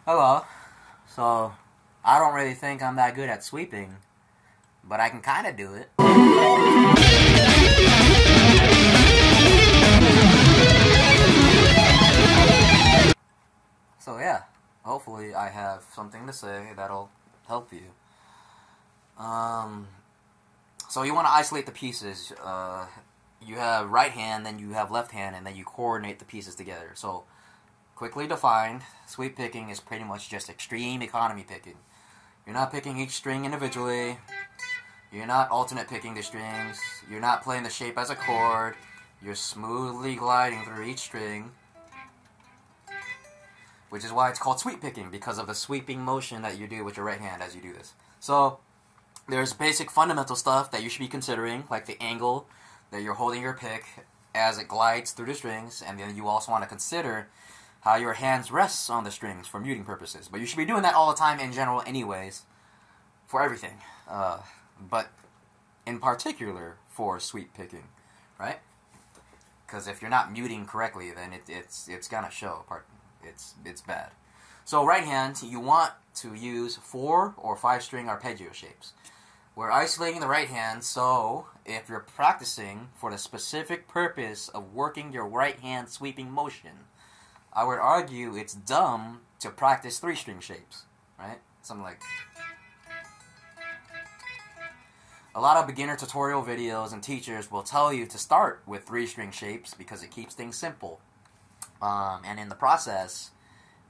Hello. So, I don't really think I'm that good at sweeping, but I can kind of do it. So yeah, hopefully I have something to say that'll help you. So you want to isolate the pieces. You have right hand, then you have left hand, and then you coordinate the pieces together. So, quickly defined, sweep picking is pretty much just extreme economy picking. You're not picking each string individually. You're not alternate picking the strings. You're not playing the shape as a chord. You're smoothly gliding through each string, which is why it's called sweep picking, because of the sweeping motion that you do with your right hand as you do this. So, there's basic fundamental stuff that you should be considering, like the angle that you're holding your pick as it glides through the strings, and then you also want to consider how your hands rest on the strings for muting purposes. But you should be doing that all the time in general anyways, for everything. But in particular for sweep picking, right? Because if you're not muting correctly, then it's gonna show. It's bad. So right hand, you want to use 4 or 5 string arpeggio shapes. We're isolating the right hand, so if you're practicing for the specific purpose of working your right hand sweeping motion, I would argue it's dumb to practice 3 string shapes, right? Something like... A lot of beginner tutorial videos and teachers will tell you to start with 3 string shapes because it keeps things simple. And in the process,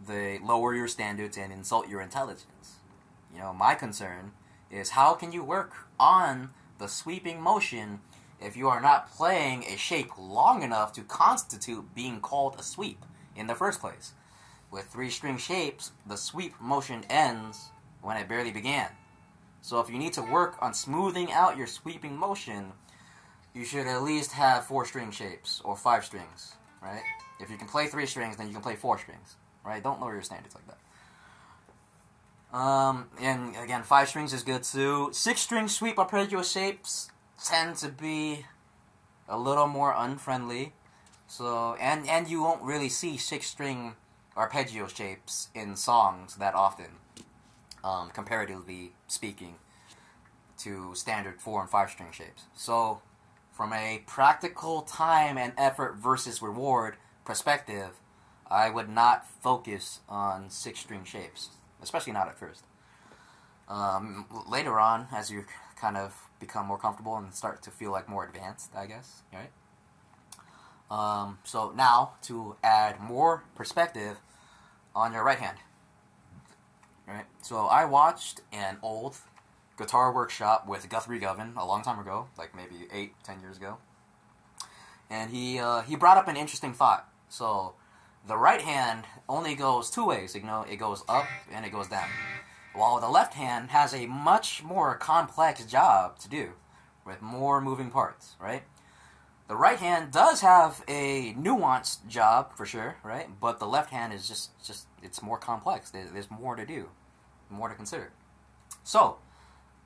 they lower your standards and insult your intelligence. You know, my concern is how can you work on the sweeping motion if you are not playing a shape long enough to constitute being called a sweep in the first place? With 3 string shapes, the sweep motion ends when it barely began. So if you need to work on smoothing out your sweeping motion, you should at least have 4 string shapes or 5 strings, right? If you can play 3 strings, then you can play 4 strings, right? Don't lower your standards like that. And again, 5 strings is good too. 6 string sweep arpeggio shapes tend to be a little more unfriendly. So, and you won't really see 6 string arpeggio shapes in songs that often, comparatively speaking, to standard 4 and 5 string shapes. So, from a practical time and effort versus reward perspective, I would not focus on 6 string shapes, especially not at first. Later on, as you kind of become more comfortable and start to feel like more advanced, I guess, right? So now, to add more perspective on your right hand, right? So I watched an old guitar workshop with Guthrie Govan a long time ago, like maybe 8-10 years ago, and he brought up an interesting thought. So the right hand only goes 2 ways. You know, it goes up and it goes down, while the left hand has a much more complex job to do with more moving parts, right? The right hand does have a nuanced job for sure, right? But the left hand is just it's more complex. There's more to do, more to consider. So,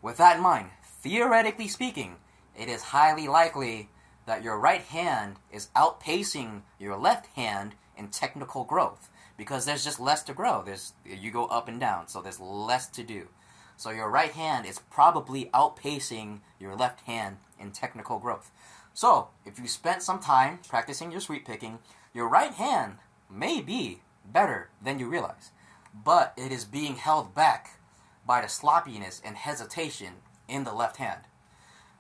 with that in mind, theoretically speaking, it is highly likely that your right hand is outpacing your left hand in technical growth, because there's just less to grow. You go up and down, so there's less to do. So your right hand is probably outpacing your left hand in technical growth. So, if you spent some time practicing your sweep picking, your right hand may be better than you realize, but it is being held back by the sloppiness and hesitation in the left hand,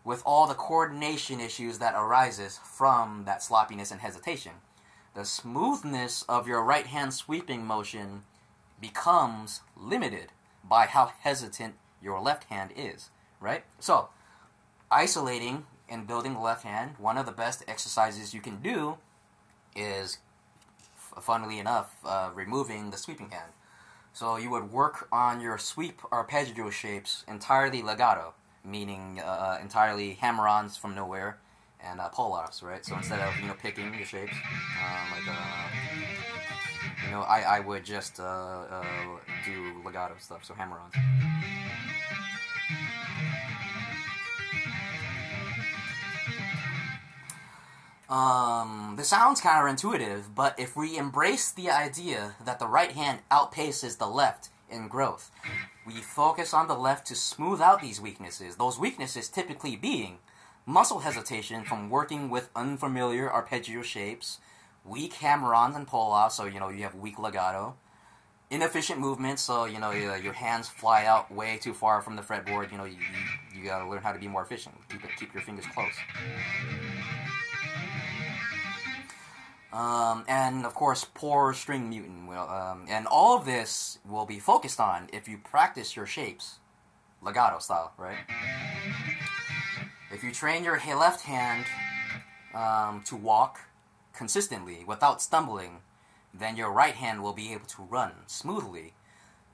with all the coordination issues that arises from that sloppiness and hesitation. The smoothness of your right hand sweeping motion becomes limited by how hesitant your left hand is, right? So, isolating and building the left hand, one of the best exercises you can do is, funnily enough, removing the sweeping hand. So you would work on your sweep arpeggio shapes entirely legato, meaning entirely hammer-ons from nowhere and pull-offs, right? So instead of picking your shapes, I would just do legato stuff, so hammer-ons. This sounds counterintuitive, but if we embrace the idea that the right hand outpaces the left in growth, we focus on the left to smooth out these weaknesses, those weaknesses typically being muscle hesitation from working with unfamiliar arpeggio shapes, weak hammer-ons and pull-offs, so, you have weak legato, inefficient movements, so, your hands fly out way too far from the fretboard, you gotta learn how to be more efficient, keep your fingers close. And of course, poor string muting. And all of this will be focused on if you practice your shapes, legato style, right? If you train your left hand to walk consistently without stumbling, then your right hand will be able to run smoothly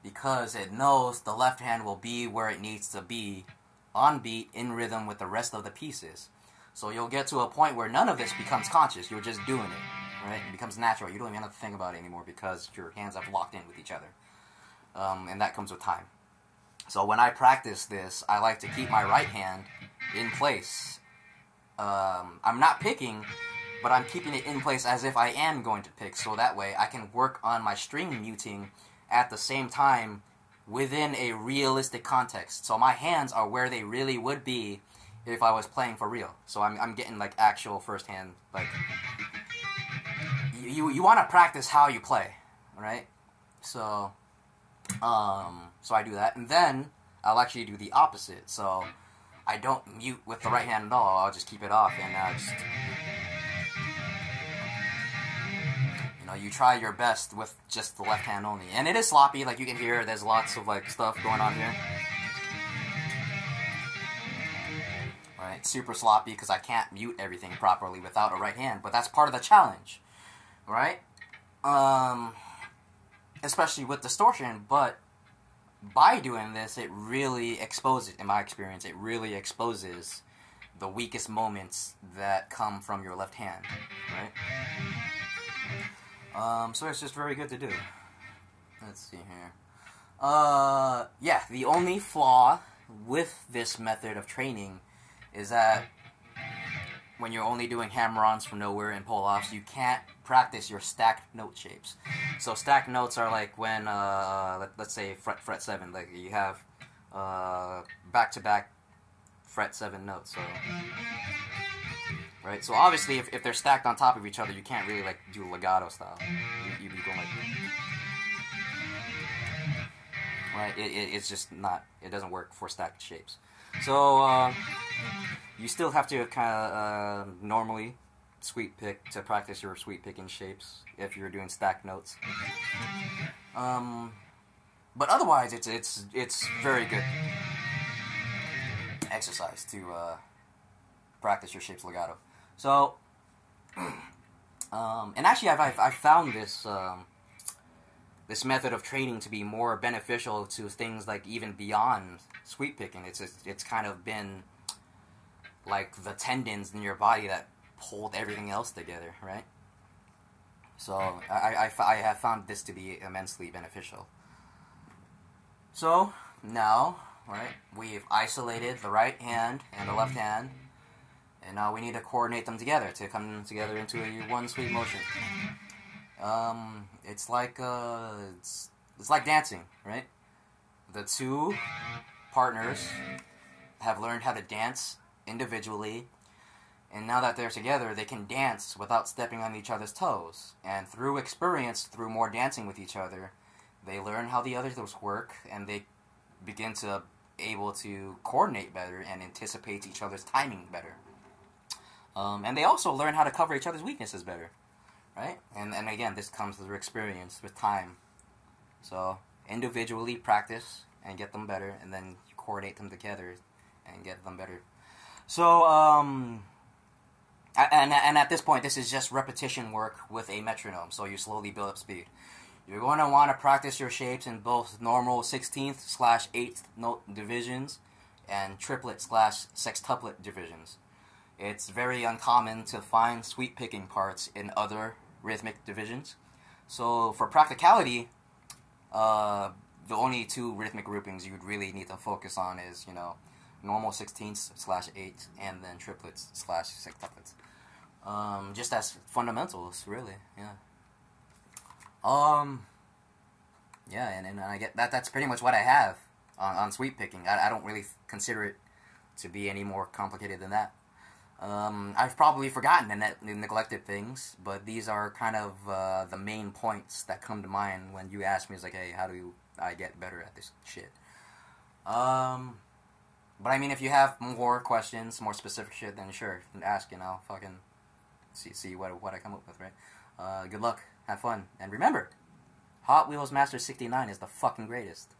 because it knows the left hand will be where it needs to be on beat, in rhythm with the rest of the pieces. So you'll get to a point where none of this becomes conscious. You're just doing it, right? It becomes natural. You don't even have to think about it anymore because your hands have locked in with each other. And that comes with time. So when I practice this, I like to keep my right hand in place. I'm not picking, but I'm keeping it in place as if I am going to pick, so that way I can work on my string muting at the same time within a realistic context. So my hands are where they really would be if I was playing for real. So I'm getting like actual first hand, like you want to practice how you play, right? So so I do that, and then I'll actually do the opposite. So I don't mute with the right hand at all. I'll just keep it off, and just you try your best with just the left hand only. And it is sloppy, like you can hear there's lots of like stuff going on here. Right, super sloppy because I can't mute everything properly without a right hand, but that's part of the challenge, right? Especially with distortion, but by doing this, it really exposes, in my experience, it really exposes the weakest moments that come from your left hand, right? So it's just very good to do. Let's see here. Yeah, the only flaw with this method of training is that when you're only doing hammer-ons from nowhere and pull-offs, you can't practice your stacked note shapes. So stacked notes are like when, let's say fret 7, like you have back-to-back fret 7 notes. So, right? So obviously, if they're stacked on top of each other, you can't really like do legato style. You'd be going like, right? It's just not. It doesn't work for stacked shapes. So you still have to kind of normally sweep pick to practice your sweep picking shapes if you're doing stacked notes. But otherwise, it's very good exercise to practice your shapes legato. So, and actually, I've found this this method of training to be more beneficial to things like even beyond sweep picking. It's kind of been like the tendons in your body that hold everything else together, right? So I have found this to be immensely beneficial. So now, right, we've isolated the right hand and the left hand, and now we need to coordinate them together to come together into a one sweep motion. It's like it's like dancing, right? The two partners have learned how to dance individually, and now that they're together, they can dance without stepping on each other's toes. And through experience, through more dancing with each other, they learn how the others work, and they begin to able to coordinate better and anticipate each other's timing better. And they also learn how to cover each other's weaknesses better, right? And again, this comes through experience with time. So individually practice and get them better, and then you coordinate them together and get them better. So and at this point, this is just repetition work with a metronome. So you slowly build up speed. You're going to want to practice your shapes in both normal 16th/8th note divisions and triplet/sextuplet divisions. It's very uncommon to find sweep picking parts in other rhythmic divisions. So for practicality, the only two rhythmic groupings you'd really need to focus on is, normal 16ths/8ths and then triplets/sextuplets. Just as fundamentals, really. Yeah. Yeah, and I get that. That's pretty much what I have on sweep picking. I don't really consider it to be any more complicated than that. I've probably forgotten and neglected things, but these are kind of the main points that come to mind when you ask me. It's like, hey, how do I get better at this shit? But I mean, if you have more questions, more specific shit, then sure, ask and I'll fucking see what I come up with, right? Good luck, have fun, and remember, Hot Wheels Master 69 is the fucking greatest.